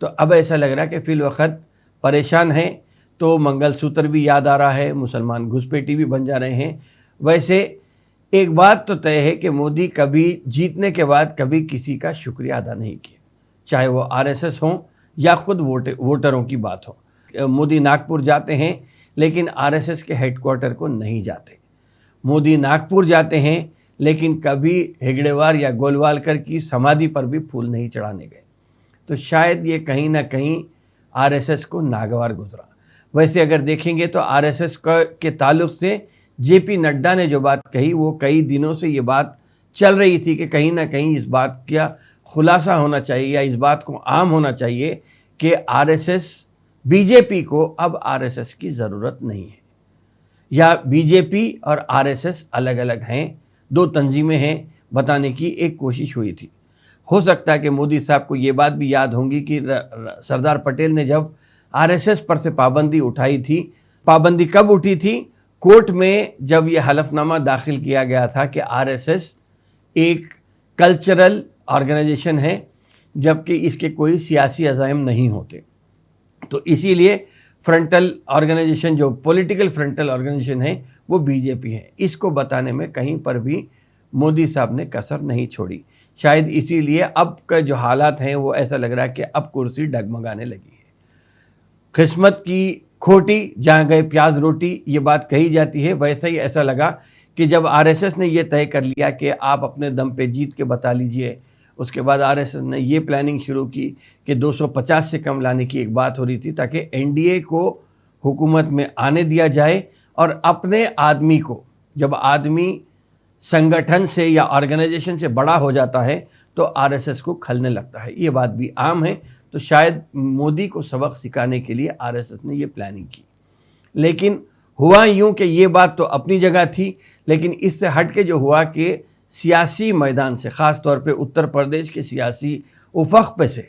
تو اب ایسا لگ رہا ہے کہ فی الوقت پریشان ہیں، تو منگل سوتر بھی یاد آ رہا ہے، مسلمان گھسپیٹی بھی بن جا رہے ہیں۔ ویسے ایک بات تو طے ہے کہ مودی کبھی جیتنے کے بعد کبھی کسی کا شکریہ ادا نہیں کیا، چاہے وہ RSS ہوں یا خود ووٹروں کی بات ہو۔ مودی ناگپور جاتے ہیں لیکن RSS کے ہیڈ کوارٹر کو نہیں جاتے۔ مودی ناگپور جاتے ہیں لیکن کبھی ہگڑیوار یا گولوالکر کی سمادھی پر بھی پھول نہیں چڑھانے گئے۔ تو شاید یہ کہیں نہ کہیں RSS کو ناگوار گزرا۔ ویسے اگر دیکھیں گے تو RSS کے تعلق سے JP نڈا نے جو بات کہی، وہ کئی دنوں سے یہ بات چل رہی تھی کہ کہیں نہ کہیں اس بات کا خلاصہ ہونا چاہیے یا اس بات کو عام ہونا چاہیے کہ RSS BJP کو اب RSS کی ضرورت نہیں ہے، یا BJP اور RSS الگ الگ ہیں، دو تنظیمیں ہیں، بتانے کی ایک کوشش ہوئی تھی۔ ہو سکتا ہے کہ مودی صاحب کو یہ بات بھی یاد ہوگی کہ سردار پٹیل نے جب RSS پر سے پابندی اٹھائی تھی، پابندی کب اٹھی تھی؟ کورٹ میں جب یہ حلف نامہ داخل کیا گیا تھا کہ RSS ایک کلچرل آرگنائزیشن ہے جبکہ اس کے کوئی سیاسی عزائم نہیں ہوتے، تو اسی لیے فرنٹل آرگنائزیشن جو پولیٹیکل فرنٹل آرگنائزیشن ہے وہ BJP ہے۔ اس کو بتانے میں کہیں پر بھی مودی صاحب نے کسر نہیں چھوڑی۔ شاید اسی لیے اب کا جو حالات ہیں وہ ایسا لگ رہا ہے کہ اب کرسی ڈگمگانے لگی ہے۔ قسمت کی کھوٹی جہاں گئے پیاز روٹی، یہ بات کہی جاتی ہے، ویسا ہی ایسا لگا کہ جب RSS نے یہ طے کر لیا کہ آپ اپنے دم پہ جیت کے بتا لیجئے، اس کے بعد RSS نے یہ پلاننگ شروع کی کہ 250 سے کم لانے کی ایک بات ہو رہی تھی تاکہ NDA کو حکومت میں آنے دیا جائے، اور اپنے آدمی کو، جب آدمی سنگٹھن سے یا آرگنائزیشن سے بڑا ہو جاتا ہے تو RSS کو کھلنے لگتا ہے۔ یہ بات بھی عام ہے، تو شاید مودی کو سبق سکھانے کے لیے RSS نے یہ پلاننگ کی۔ لیکن ہوا یوں کہ یہ بات تو اپنی جگہ تھی، لیکن اس سے ہٹ کے جو ہوا کہ سیاسی میدان سے، خاص طور پہ اتر پردیش کے سیاسی افق پہ سے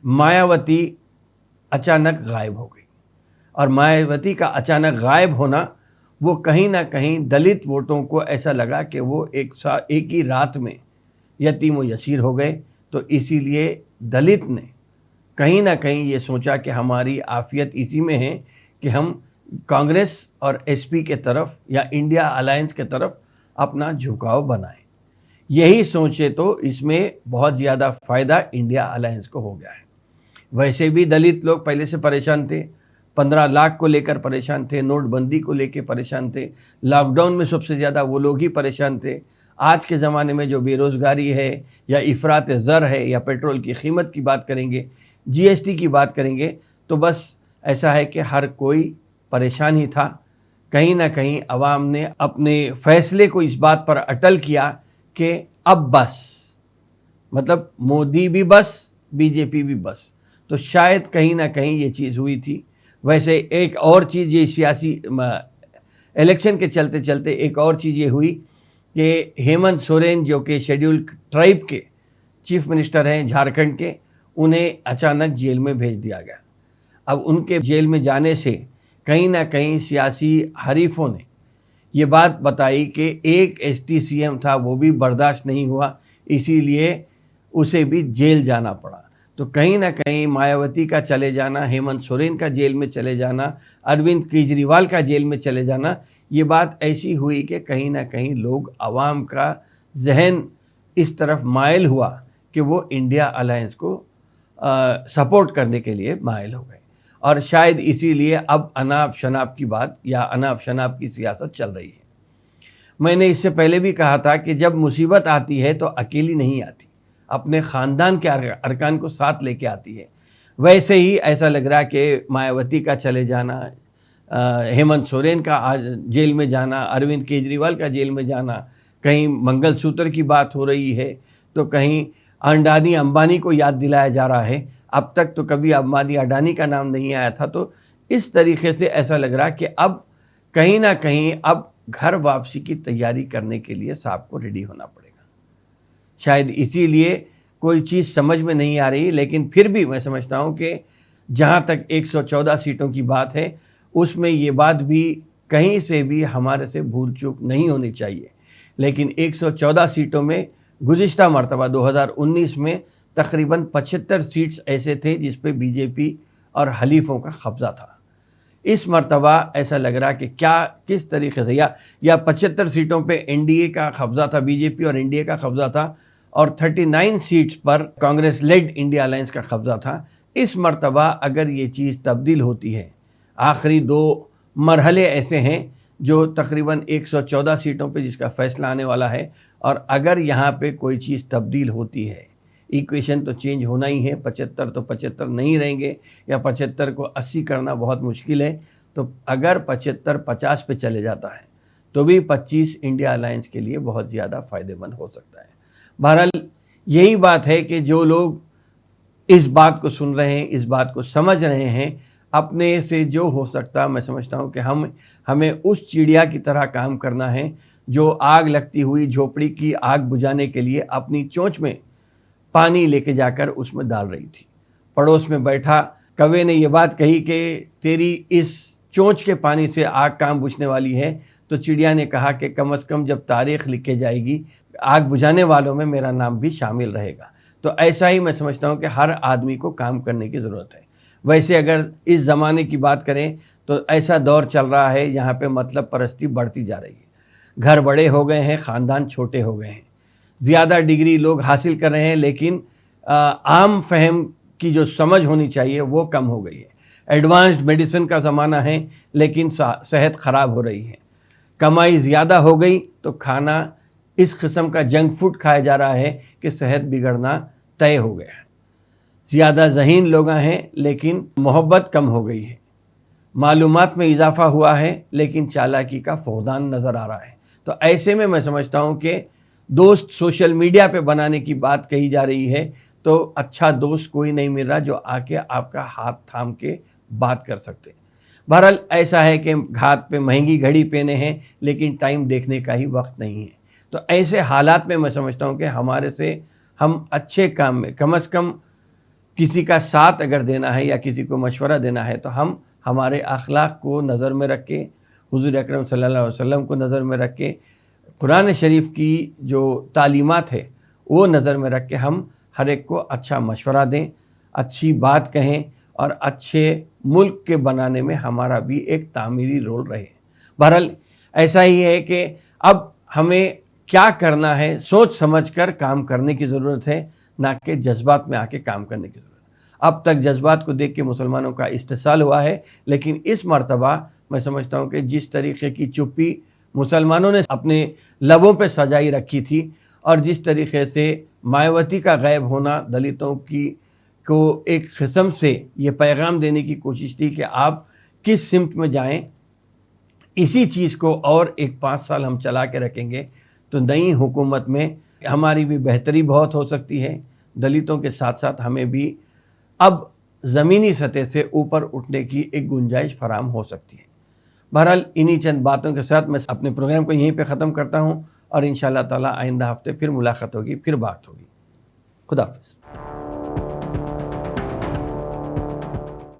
مایاوتی اچانک غائب ہو گئی، اور مایاوتی کا اچانک غائب ہونا وہ کہیں نہ کہیں دلت ووٹوں کو ایسا لگا کہ وہ ایک ہی رات میں یتیم و یسیر ہو گئے، تو اسی لیے دلت نے کہیں نہ کہیں یہ سوچا کہ ہماری عافیت اسی میں ہے کہ ہم کانگریس اور SP کے طرف یا انڈیا الائنس کے طرف اپنا جھکاؤ بنائیں۔ یہی سوچے تو اس میں بہت زیادہ فائدہ انڈیا الائنس کو ہو گیا ہے۔ ویسے بھی دلت لوگ پہلے سے پریشان تھے، 15 لاکھ کو لے کر پریشان تھے، نوٹ بندی کو لے کے پریشان تھے، لاک ڈاؤن میں سب سے زیادہ وہ لوگ ہی پریشان تھے۔ آج کے زمانے میں جو بے روزگاری ہے یا افراط زر ہے یا پیٹرول کی قیمت کی بات کریں گے، GST کی بات کریں گے، تو بس ایسا ہے کہ ہر کوئی پریشان ہی تھا۔ کہیں نہ کہیں عوام نے اپنے فیصلے کو اس بات پر اٹل کیا کہ اب بس، مطلب مودی بھی بس، BJP بھی بس، تو شاید کہیں نہ کہیں یہ چیز ہوئی تھی۔ ویسے ایک اور چیز یہ سیاسی الیکشن کے چلتے چلتے ایک اور چیز یہ ہوئی کہ ہیمنت سورین جو کہ شیڈیول ٹرائب کے چیف منسٹر ہیں جھارکھنڈ کے، انہیں اچانک جیل میں بھیج دیا گیا۔ اب ان کے جیل میں جانے سے کہیں نہ کہیں سیاسی حریفوں نے یہ بات بتائی کہ ایک ST CM تھا، وہ بھی برداشت نہیں ہوا، اسی لیے اسے بھی جیل جانا پڑا۔ تو کہیں نہ کہیں مایاوتی کا چلے جانا، ہیمنت سورین کا جیل میں چلے جانا، اروند کیجریوال کا جیل میں چلے جانا، یہ بات ایسی ہوئی کہ کہیں نہ کہیں لوگ، عوام کا ذہن اس طرف مائل ہوا کہ وہ انڈیا الائنس کو سپورٹ کرنے کے لیے مائل ہو گئے، اور شاید اسی لیے اب اناپ شناپ کی بات یا اناپ شناپ کی سیاست چل رہی ہے۔ میں نے اس سے پہلے بھی کہا تھا کہ جب مصیبت آتی ہے تو اکیلی نہیں آتی، اپنے خاندان کے ارکان کو ساتھ لے کے آتی ہے۔ ویسے ہی ایسا لگ رہا کہ مایاوتی کا چلے جانا، ہیمنت سورین کا جیل میں جانا، اروند کیجریوال کا جیل میں جانا، کہیں منگل سوتر کی بات ہو رہی ہے تو کہیں اڈانی امبانی کو یاد دلایا جا رہا ہے۔ اب تک تو کبھی امبانی اڈانی کا نام نہیں آیا تھا، تو اس طریقے سے ایسا لگ رہا کہ اب کہیں نہ کہیں اب گھر واپسی کی تیاری کرنے کے لیے صاحب کو ریڈی ہونا پڑے گا۔ شاید اسی لیے کوئی چیز سمجھ میں نہیں آ رہی، لیکن پھر بھی میں سمجھتا ہوں کہ جہاں تک 114 سیٹوں کی بات ہے، اس میں یہ بات بھی کہیں سے بھی ہمارے سے بھول چوک نہیں ہونی چاہیے۔ لیکن 114 سیٹوں میں گزشتہ مرتبہ 2019 میں تقریباً 75 سیٹس ایسے تھے جس پہ بی جے پی اور حلیفوں کا قبضہ تھا۔ اس مرتبہ ایسا لگ رہا کہ کس طریقے سے یا 75 سیٹوں پہ این ڈی اے کا قبضہ تھا، بی جے پی اور این ڈی اے کا قبضہ تھا، اور 39 سیٹس پر کانگریس لیڈ انڈیا الائنس کا قبضہ تھا۔ اس مرتبہ اگر یہ چیز تبدیل ہوتی ہے، آخری 2 مرحلے ایسے ہیں جو تقریباً 114 سیٹوں پہ جس کا فیصلہ آنے والا ہے، اور اگر یہاں پہ کوئی چیز تبدیل ہوتی ہے، ایکویشن تو چینج ہونا ہی ہے، 75 تو 75 نہیں رہیں گے، یا 75 کو 80 کرنا بہت مشکل ہے، تو اگر 75 50 پہ چلے جاتا ہے تو بھی 25 انڈیا الائنس کے لیے بہت زیادہ فائدہ مند ہو سکتا ہے۔ بہرحال یہی بات ہے کہ جو لوگ اس بات کو سن رہے ہیں، اس بات کو سمجھ رہے ہیں، اپنے سے جو ہو سکتا، میں سمجھتا ہوں کہ ہمیں اس چڑیا کی طرح کام کرنا ہے جو آگ لگتی ہوئی جھوپڑی کی آگ بجھانے کے لیے اپنی چونچ میں پانی لے کے جا کر اس میں ڈال رہی تھی۔ پڑوس میں بیٹھا کوے نے یہ بات کہی کہ تیری اس چونچ کے پانی سے آگ کام بجھنے والی ہے، تو چڑیا نے کہا کہ کم از کم جب تاریخ لکھے جائے گی آگ بجھانے والوں میں میرا نام بھی شامل رہے گا۔ تو ایسا ہی میں سمجھتا ہوں کہ ہر آدمی کو کام کرنے کی ضرورت ہے۔ ویسے اگر اس زمانے کی بات کریں تو ایسا دور چل رہا ہے یہاں پہ مطلب پرستی بڑھتی جا رہی ہے، گھر بڑے ہو گئے ہیں، خاندان چھوٹے ہو گئے ہیں، زیادہ ڈگری لوگ حاصل کر رہے ہیں، لیکن عام فہم کی جو سمجھ ہونی چاہیے وہ کم ہو گئی ہے۔ ایڈوانسڈ میڈیسن کا زمانہ ہے لیکن صحت خراب ہو رہی ہے، کمائی زیادہ ہو گئی تو کھانا اس قسم کا جنک فوڈ کھایا جا رہا ہے کہ صحت بگڑنا طے ہو گیا ہے۔ زیادہ ذہین لوگ ہیں لیکن محبت کم ہو گئی ہے، معلومات میں اضافہ ہوا ہے لیکن چالاکی کا فقدان نظر آ رہا ہے۔ تو ایسے میں سمجھتا ہوں کہ دوست سوشل میڈیا پہ بنانے کی بات کہی جا رہی ہے، تو اچھا دوست کوئی نہیں مل رہا جو آ کے آپ کا ہاتھ تھام کے بات کر سکتے۔ بہرحال ایسا ہے کہ ہاتھ پہ مہنگی گھڑی پہنے ہیں لیکن ٹائم دیکھنے کا ہی وقت نہیں ہے۔ تو ایسے حالات میں سمجھتا ہوں کہ ہمارے سے ہم اچھے کام میں کم از کم کسی کا ساتھ اگر دینا ہے یا کسی کو مشورہ دینا ہے تو ہم ہمارے اخلاق کو نظر میں رکھ کے، حضور اکرم صلی اللہ علیہ وسلم کو نظر میں رکھ کے، قرآن شریف کی جو تعلیمات ہے وہ نظر میں رکھ کے ہم ہر ایک کو اچھا مشورہ دیں، اچھی بات کہیں، اور اچھے ملک کے بنانے میں ہمارا بھی ایک تعمیری رول رہے۔ بہرحال ایسا ہی ہے کہ اب ہمیں کیا کرنا ہے سوچ سمجھ کر کام کرنے کی ضرورت ہے، نہ کہ جذبات میں آ کے کام کرنے کی ضرورت ہے۔ اب تک جذبات کو دیکھ کے مسلمانوں کا استحصال ہوا ہے، لیکن اس مرتبہ میں سمجھتا ہوں کہ جس طریقے کی چپی مسلمانوں نے اپنے لبوں پہ سجائی رکھی تھی، اور جس طریقے سے مایاوتی کا غائب ہونا دلتوں کو ایک قسم سے یہ پیغام دینے کی کوشش تھی کہ آپ کس سمت میں جائیں، اسی چیز کو اور ایک 5 سال ہم چلا کے رکھیں گے تو نئی حکومت میں ہماری بھی بہتری بہت ہو سکتی ہے، دلتوں کے ساتھ ساتھ ہمیں بھی اب زمینی سطح سے اوپر اٹھنے کی ایک گنجائش فراہم ہو سکتی ہے۔ بہرحال انہی چند باتوں کے ساتھ میں اپنے پروگرام کو یہیں پہ ختم کرتا ہوں، اور انشاءاللہ تعالی آئندہ ہفتے پھر ملاقات ہوگی، پھر بات ہوگی۔ خدا حافظ۔